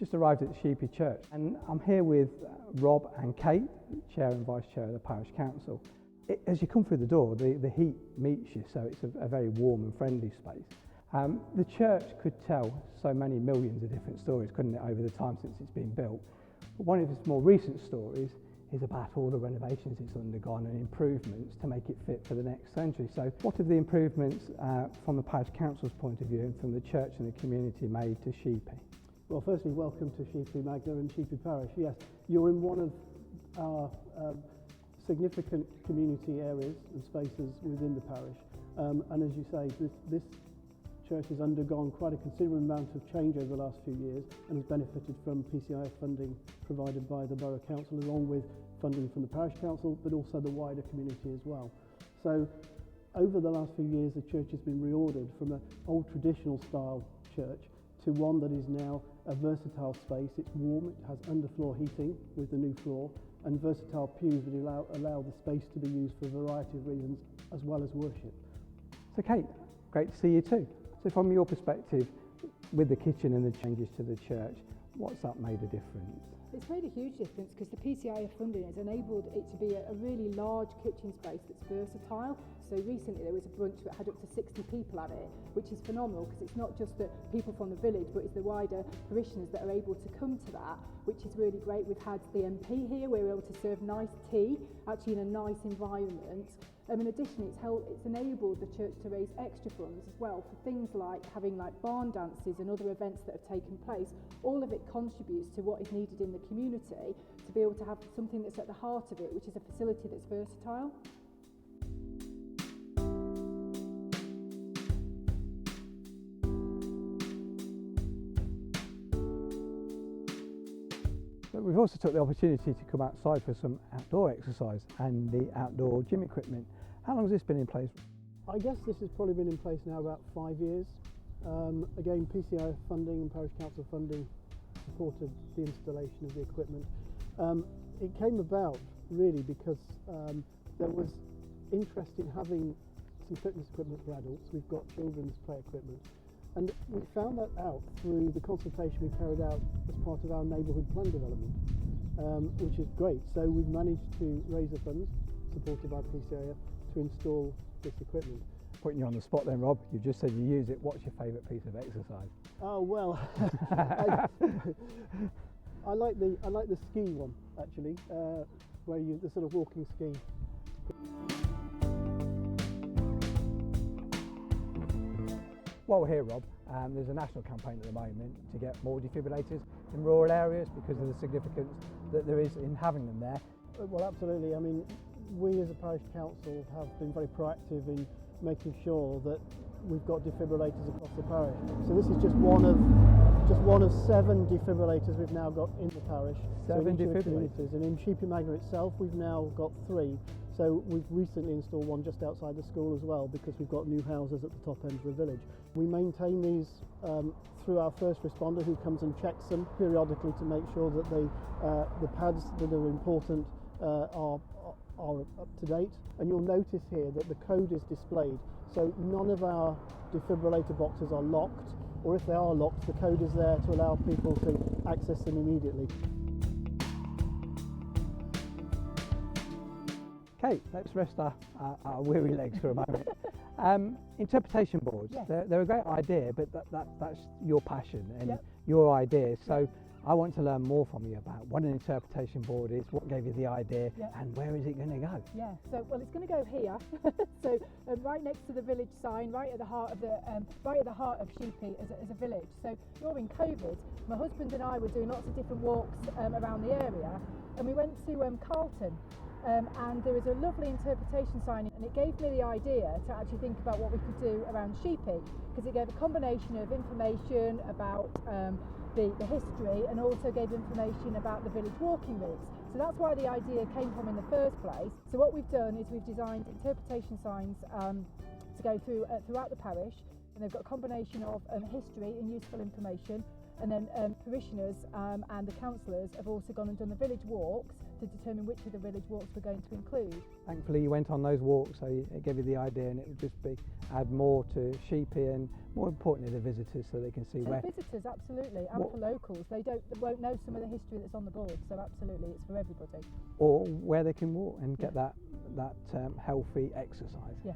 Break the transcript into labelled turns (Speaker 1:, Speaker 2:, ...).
Speaker 1: Just arrived at Sheepy Church and I'm here with Rob and Kate, Chair and Vice Chair of the Parish Council. As you come through the door, the heat meets you, so it's a very warm and friendly space. The church could tell so many millions of different stories, couldn't it, over the time since it's been built. But one of its more recent stories is about all the renovations it's undergone and improvements to make it fit for the next century. So what have the improvements from the Parish Council's point of view and from the church and the community made to Sheepy?
Speaker 2: Well, firstly, welcome to Sheepy Magna and Sheepy Parish. Yes, you're in one of our significant community areas and spaces within the parish. And as you say, this church has undergone quite a considerable amount of change over the last few years and has benefited from PCIF funding provided by the Borough Council, along with funding from the Parish Council, but also the wider community as well. So over the last few years, the church has been reordered from an old traditional style church to one that is now a versatile space. It's warm, it has underfloor heating with the new floor, and versatile pews that allow the space to be used for a variety of reasons as well as worship.
Speaker 1: So Kate, great to see you too. So from your perspective, with the kitchen and the changes to the church, what's that made a difference?
Speaker 3: It's made a huge difference because the PCIF funding has enabled it to be a really large kitchen space that's versatile. So recently there was a brunch that had up to 60 people at it, which is phenomenal because it's not just the people from the village, but it's the wider parishioners that are able to come to that, which is really great. We've had the MP here, we were able to serve nice tea, actually in a nice environment. In addition, it's enabled the church to raise extra funds as well for things like having barn dances and other events that have taken place. All of it contributes to what is needed in the community to be able to have something that's at the heart of it, which is a facility that's versatile.
Speaker 1: But we've also took the opportunity to come outside for some outdoor exercise and the outdoor gym equipment. How long has this been in place?
Speaker 2: I guess this has probably been in place now about 5 years. Again, PCIF funding and Parish Council funding supported the installation of the equipment. It came about really because there was interest in having some fitness equipment for adults. We've got children's play equipment. And we found that out through the consultation we carried out as part of our neighbourhood plan development, which is great. So we've managed to raise the funds, supported by PCIF, to install this equipment.
Speaker 1: Putting you on the spot then, Rob, you just said you use it. What's your favourite piece of exercise?
Speaker 2: Oh well, I like the ski one actually, where the sort of walking ski.
Speaker 1: While we're here, Rob, there's a national campaign at the moment to get more defibrillators in rural areas because of the significance that there is in having them there.
Speaker 2: Well, absolutely. I mean, we as a parish council have been very proactive in making sure that we've got defibrillators across the parish. So this is just one of 7 defibrillators we've now got in the parish.
Speaker 1: 7 defibrillators?
Speaker 2: And in Sheepy Magna itself, we've now got 3. So we've recently installed one just outside the school as well because we've got new houses at the top end of the village. We maintain these through our first responder who comes and checks them periodically to make sure that the pads that are important are up to date. And you'll notice here that the code is displayed. So none of our defibrillator boxes are locked, or if they are locked, the code is there to allow people to access them immediately.
Speaker 1: Kate, let's rest our weary legs for a moment. Interpretation boards,
Speaker 3: yes.
Speaker 1: They're a great idea, but that's your passion and
Speaker 3: Yep.
Speaker 1: your idea. So I want to learn more from you about what an interpretation board is, what gave you the idea,
Speaker 3: Yep.
Speaker 1: and where is it going to go?
Speaker 3: Yeah, so well, it's going to go here. So right next to the village sign, right at the heart of Sheepy as a village. So during COVID, my husband and I were doing lots of different walks around the area, and we went to Carlton. And there was a lovely interpretation sign, and it gave me the idea to actually think about what we could do around Sheepy, because it gave a combination of information about the history and also gave information about the village walking routes. So that's where the idea came from in the first place. So what we've done is we've designed interpretation signs to go throughout the parish, and they've got a combination of history and useful information. And then parishioners and the councillors have also gone and done the village walks to determine which of the village walks we're going to include.
Speaker 1: Thankfully you went on those walks, so it gave you the idea, and it would just be add more to Sheepy and more importantly the visitors, so they can see where.
Speaker 3: Visitors, absolutely, and for locals. They won't know some of the history that's on the board, so absolutely it's for everybody.
Speaker 1: Or where they can walk and get that healthy exercise.
Speaker 3: Yeah.